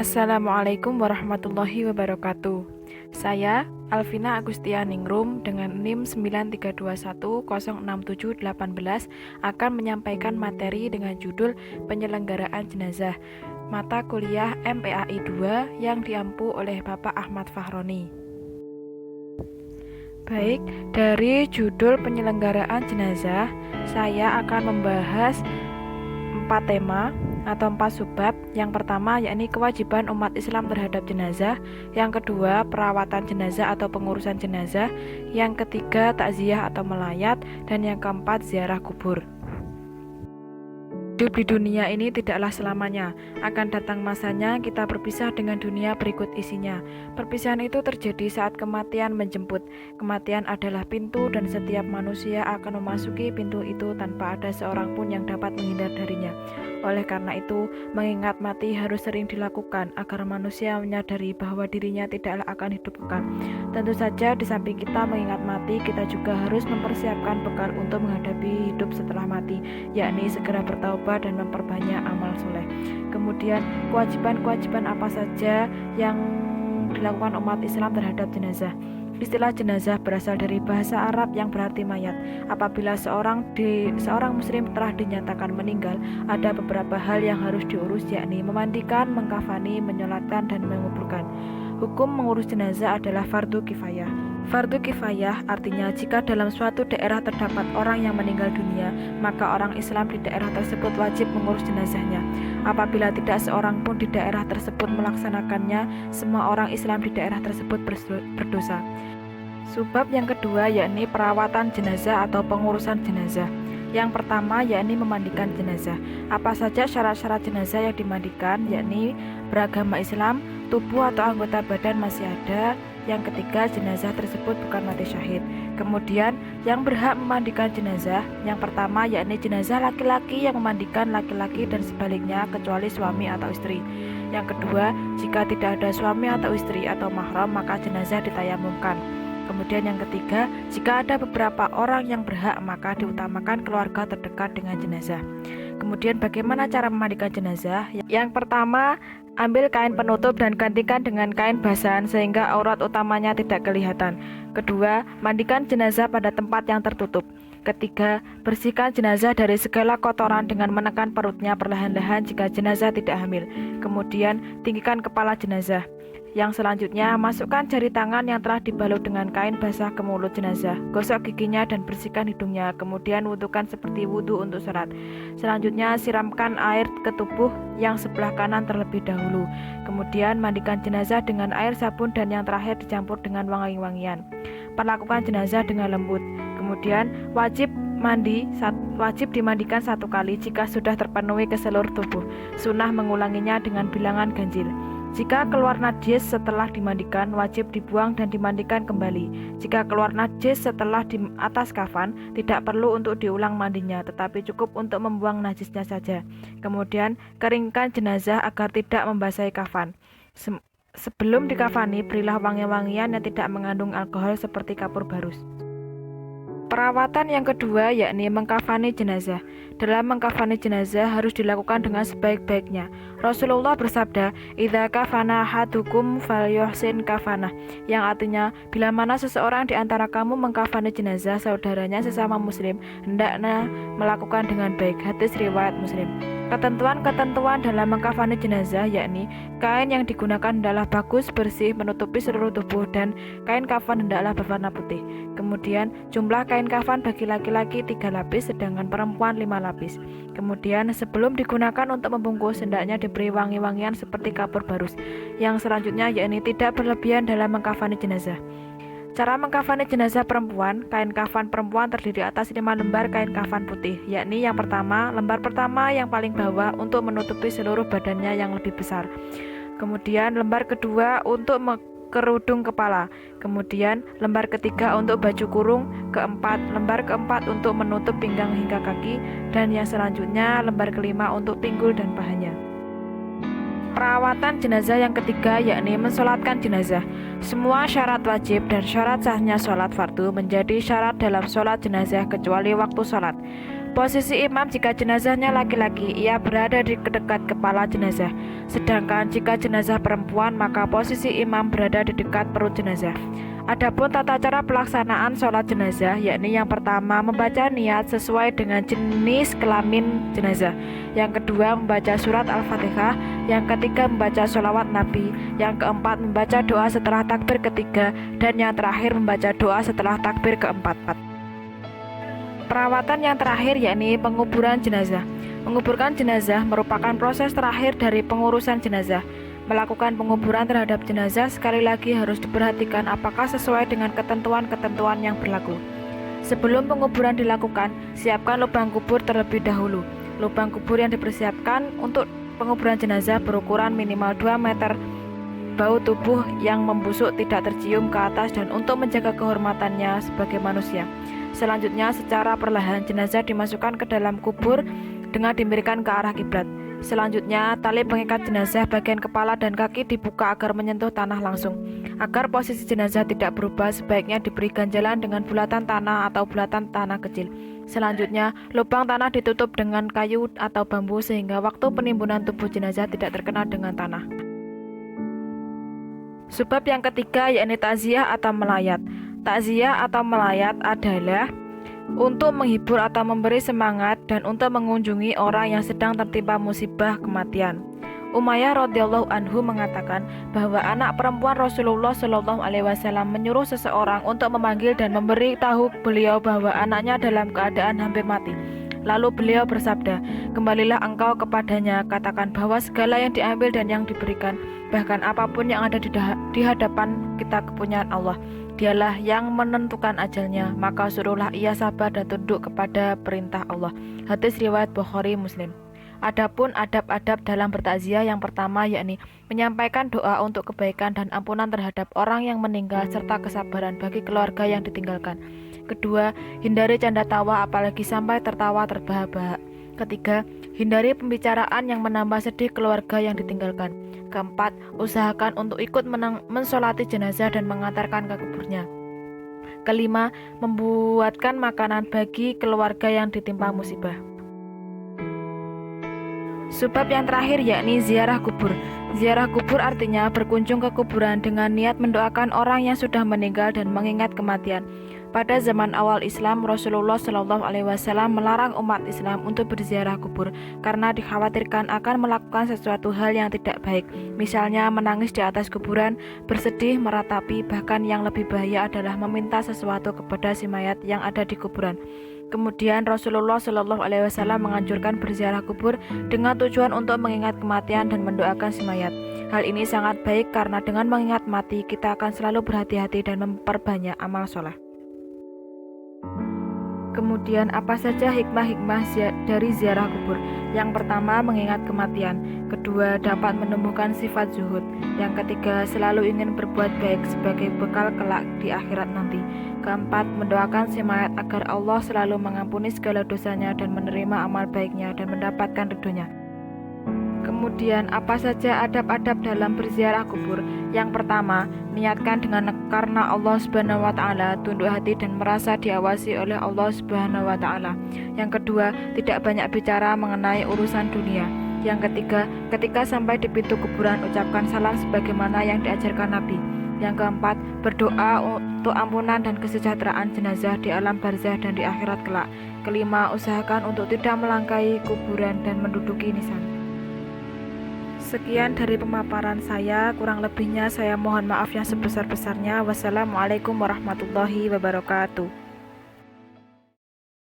Assalamualaikum warahmatullahi wabarakatuh. Saya Alvina Agustianingrum dengan NIM 9321067818 akan menyampaikan materi dengan judul Penyelenggaraan Jenazah mata kuliah MPAI 2 yang diampu oleh Bapak Ahmad Fahroni. Baik, dari judul penyelenggaraan jenazah, saya akan membahas 4 tema atau 4 subbab. Yang pertama yakni kewajiban umat Islam terhadap jenazah, yang kedua perawatan jenazah atau pengurusan jenazah, yang ketiga takziah atau melayat, dan yang keempat ziarah kubur. Hidup di dunia ini tidaklah selamanya. Akan datang masanya kita berpisah dengan dunia berikut isinya. Perpisahan itu terjadi saat kematian menjemput. Kematian adalah pintu dan setiap manusia akan memasuki pintu itu tanpa ada seorang pun yang dapat menghindar darinya. Oleh karena itu, mengingat mati harus sering dilakukan agar manusia menyadari bahwa dirinya tidaklah akan hidup kekal. Tentu saja di samping kita mengingat mati, kita juga harus mempersiapkan bekal untuk menghadapi hidup setelah mati, yakni segera bertaubat dan memperbanyak amal soleh. Kemudian kewajiban-kewajiban apa saja yang dilakukan umat Islam terhadap jenazah. Istilah jenazah berasal dari bahasa Arab yang berarti mayat. Apabila seorang muslim telah dinyatakan meninggal, ada beberapa hal yang harus diurus, yakni memandikan, mengkafani, menyolatkan, dan menguburkan. Hukum mengurus jenazah adalah fardu kifayah. Fardu kifayah artinya jika dalam suatu daerah terdapat orang yang meninggal dunia, maka orang Islam di daerah tersebut wajib mengurus jenazahnya. Apabila tidak seorang pun di daerah tersebut melaksanakannya, semua orang Islam di daerah tersebut berdosa. Subbab yang kedua yakni perawatan jenazah atau pengurusan jenazah. Yang pertama yakni memandikan jenazah. Apa saja syarat-syarat jenazah yang dimandikan, yakni beragama Islam, tubuh atau anggota badan masih ada. Yang ketiga, jenazah tersebut bukan mati syahid. Kemudian yang berhak memandikan jenazah, yang pertama yakni jenazah laki-laki yang memandikan laki-laki dan sebaliknya kecuali suami atau istri. Yang kedua, jika tidak ada suami atau istri atau mahram, maka jenazah ditayamumkan. Kemudian yang ketiga, jika ada beberapa orang yang berhak, maka diutamakan keluarga terdekat dengan jenazah. Kemudian bagaimana cara memandikan jenazah? Yang pertama, ambil kain penutup dan gantikan dengan kain basahan sehingga aurat utamanya tidak kelihatan. Kedua, mandikan jenazah pada tempat yang tertutup. Ketiga, bersihkan jenazah dari segala kotoran dengan menekan perutnya perlahan-lahan jika jenazah tidak hamil. Kemudian, tinggikan kepala jenazah. Yang selanjutnya, masukkan jari tangan yang telah dibalut dengan kain basah ke mulut jenazah. Gosok giginya dan bersihkan hidungnya. Kemudian wudukan seperti wudu untuk sholat. Selanjutnya, siramkan air ke tubuh yang sebelah kanan terlebih dahulu. Kemudian, mandikan jenazah dengan air sabun dan yang terakhir dicampur dengan wangi-wangian. Perlakukan jenazah dengan lembut. Kemudian, wajib dimandikan 1 kali jika sudah terpenuhi ke seluruh tubuh. Sunnah mengulanginya dengan bilangan ganjil. Jika keluar najis setelah dimandikan, wajib dibuang dan dimandikan kembali. Jika keluar najis setelah di atas kafan, tidak perlu untuk diulang mandinya, tetapi cukup untuk membuang najisnya saja. Kemudian, keringkan jenazah agar tidak membasahi kafan. Sebelum dikafani, berilah wangi-wangian yang tidak mengandung alkohol seperti kapur barus. Perawatan yang kedua yakni mengkafani jenazah. Dalam mengkafani jenazah harus dilakukan dengan sebaik-baiknya. Rasulullah bersabda, "Idza kafana ahadukum falyuhsin kafanah," yang artinya bila mana seseorang di antara kamu mengkafani jenazah saudaranya sesama muslim, hendaknya melakukan dengan baik. Hadis riwayat Muslim. Ketentuan-ketentuan dalam mengkafani jenazah yakni kain yang digunakan hendaklah bagus, bersih, menutupi seluruh tubuh, dan kain kafan hendaklah berwarna putih. Kemudian jumlah kain kafan bagi laki-laki 3 lapis, sedangkan perempuan 5 lapis. Kemudian sebelum digunakan untuk membungkus, hendaknya diberi wangi-wangian seperti kapur barus. Yang selanjutnya yakni tidak berlebihan dalam mengkafani jenazah. Cara mengkafani jenazah perempuan, kain kafan perempuan terdiri atas 5 lembar kain kafan putih, yakni yang pertama, lembar pertama yang paling bawah untuk menutupi seluruh badannya yang lebih besar. Kemudian lembar kedua untuk kerudung kepala. Kemudian lembar ketiga untuk baju kurung, lembar keempat untuk menutup pinggang hingga kaki, dan yang selanjutnya lembar kelima untuk pinggul dan pahanya. Perawatan jenazah yang ketiga yakni mensolatkan jenazah. Semua syarat wajib dan syarat sahnya sholat fardu menjadi syarat dalam sholat jenazah kecuali waktu sholat. Posisi imam jika jenazahnya laki-laki, ia berada di dekat kepala jenazah. Sedangkan jika jenazah perempuan, maka posisi imam berada di dekat perut jenazah. Adapun tata cara pelaksanaan sholat jenazah, yakni yang pertama membaca niat sesuai dengan jenis kelamin jenazah, yang kedua membaca surat Al-Fatihah, yang ketiga membaca sholawat Nabi, yang keempat membaca doa setelah takbir ketiga, dan yang terakhir membaca doa setelah takbir keempat. Perawatan yang terakhir yakni penguburan jenazah. Menguburkan jenazah merupakan proses terakhir dari pengurusan jenazah. Melakukan penguburan terhadap jenazah sekali lagi harus diperhatikan apakah sesuai dengan ketentuan-ketentuan yang berlaku. Sebelum penguburan dilakukan, siapkan lubang kubur terlebih dahulu. Lubang kubur yang dipersiapkan untuk penguburan jenazah berukuran minimal 2 meter. Bau tubuh yang membusuk tidak tercium ke atas dan untuk menjaga kehormatannya sebagai manusia. Selanjutnya, secara perlahan jenazah dimasukkan ke dalam kubur dengan dimiringkan ke arah kiblat. Selanjutnya, tali pengikat jenazah bagian kepala dan kaki dibuka agar menyentuh tanah langsung. Agar posisi jenazah tidak berubah, sebaiknya diberi ganjalan dengan bulatan tanah atau bulatan tanah kecil. Selanjutnya, lubang tanah ditutup dengan kayu atau bambu sehingga waktu penimbunan tubuh jenazah tidak terkena dengan tanah. Sebab yang ketiga yakni takziah atau melayat. Takziah atau melayat adalah untuk menghibur atau memberi semangat dan untuk mengunjungi orang yang sedang tertimpa musibah kematian. Umayyah radhiyallahu anhu mengatakan bahwa anak perempuan Rasulullah Shallallahu alaihi wasallam menyuruh seseorang untuk memanggil dan memberi tahu beliau bahwa anaknya dalam keadaan hampir mati. Lalu beliau bersabda, "Kembalilah engkau kepadanya, katakan bahwa segala yang diambil dan yang diberikan, bahkan apapun yang ada di hadapan kita kepunyaan Allah. Dialah yang menentukan ajalnya, maka suruhlah ia sabar dan tunduk kepada perintah Allah." Hadis riwayat Bukhari Muslim. Adapun adab-adab dalam bertakziah yang pertama yakni menyampaikan doa untuk kebaikan dan ampunan terhadap orang yang meninggal serta kesabaran bagi keluarga yang ditinggalkan. Kedua, hindari canda tawa apalagi sampai tertawa terbahak-bahak. Ketiga, hindari pembicaraan yang menambah sedih keluarga yang ditinggalkan. Keempat, usahakan untuk ikut mensolati jenazah dan mengantarkan ke kuburnya. Kelima, membuatkan makanan bagi keluarga yang ditimpa musibah. Sebab yang terakhir yakni ziarah kubur. Ziarah kubur artinya berkunjung ke kuburan dengan niat mendoakan orang yang sudah meninggal dan mengingat kematian. Pada zaman awal Islam, Rasulullah Shallallahu alaihi wasallam melarang umat Islam untuk berziarah kubur karena dikhawatirkan akan melakukan sesuatu hal yang tidak baik. Misalnya menangis di atas kuburan, bersedih, meratapi, bahkan yang lebih bahaya adalah meminta sesuatu kepada si mayat yang ada di kuburan. Kemudian Rasulullah Shallallahu alaihi wasallam menganjurkan berziarah kubur dengan tujuan untuk mengingat kematian dan mendoakan si mayat. Hal ini sangat baik karena dengan mengingat mati kita akan selalu berhati-hati dan memperbanyak amal soleh. Kemudian apa saja hikmah-hikmah dari ziarah kubur? Yang pertama, mengingat kematian. Kedua, dapat menumbuhkan sifat zuhud. Yang ketiga, selalu ingin berbuat baik sebagai bekal kelak di akhirat nanti. Keempat, mendoakan si mayat agar Allah selalu mengampuni segala dosanya dan menerima amal baiknya dan mendapatkan ridhonya. Kemudian apa saja adab-adab dalam berziarah kubur? Yang pertama, niatkan dengan karena Allah Subhanahu wa taala, tunduk hati dan merasa diawasi oleh Allah Subhanahu wa taala. Yang kedua, tidak banyak bicara mengenai urusan dunia. Yang ketiga, ketika sampai di pintu kuburan ucapkan salam sebagaimana yang diajarkan Nabi. Yang keempat, berdoa untuk ampunan dan kesejahteraan jenazah di alam barzah dan di akhirat kelak. Kelima, usahakan untuk tidak melangkahi kuburan dan menduduki nisan. Sekian dari pemaparan saya, kurang lebihnya saya mohon maaf yang sebesar-besarnya. Wassalamualaikum warahmatullahi wabarakatuh.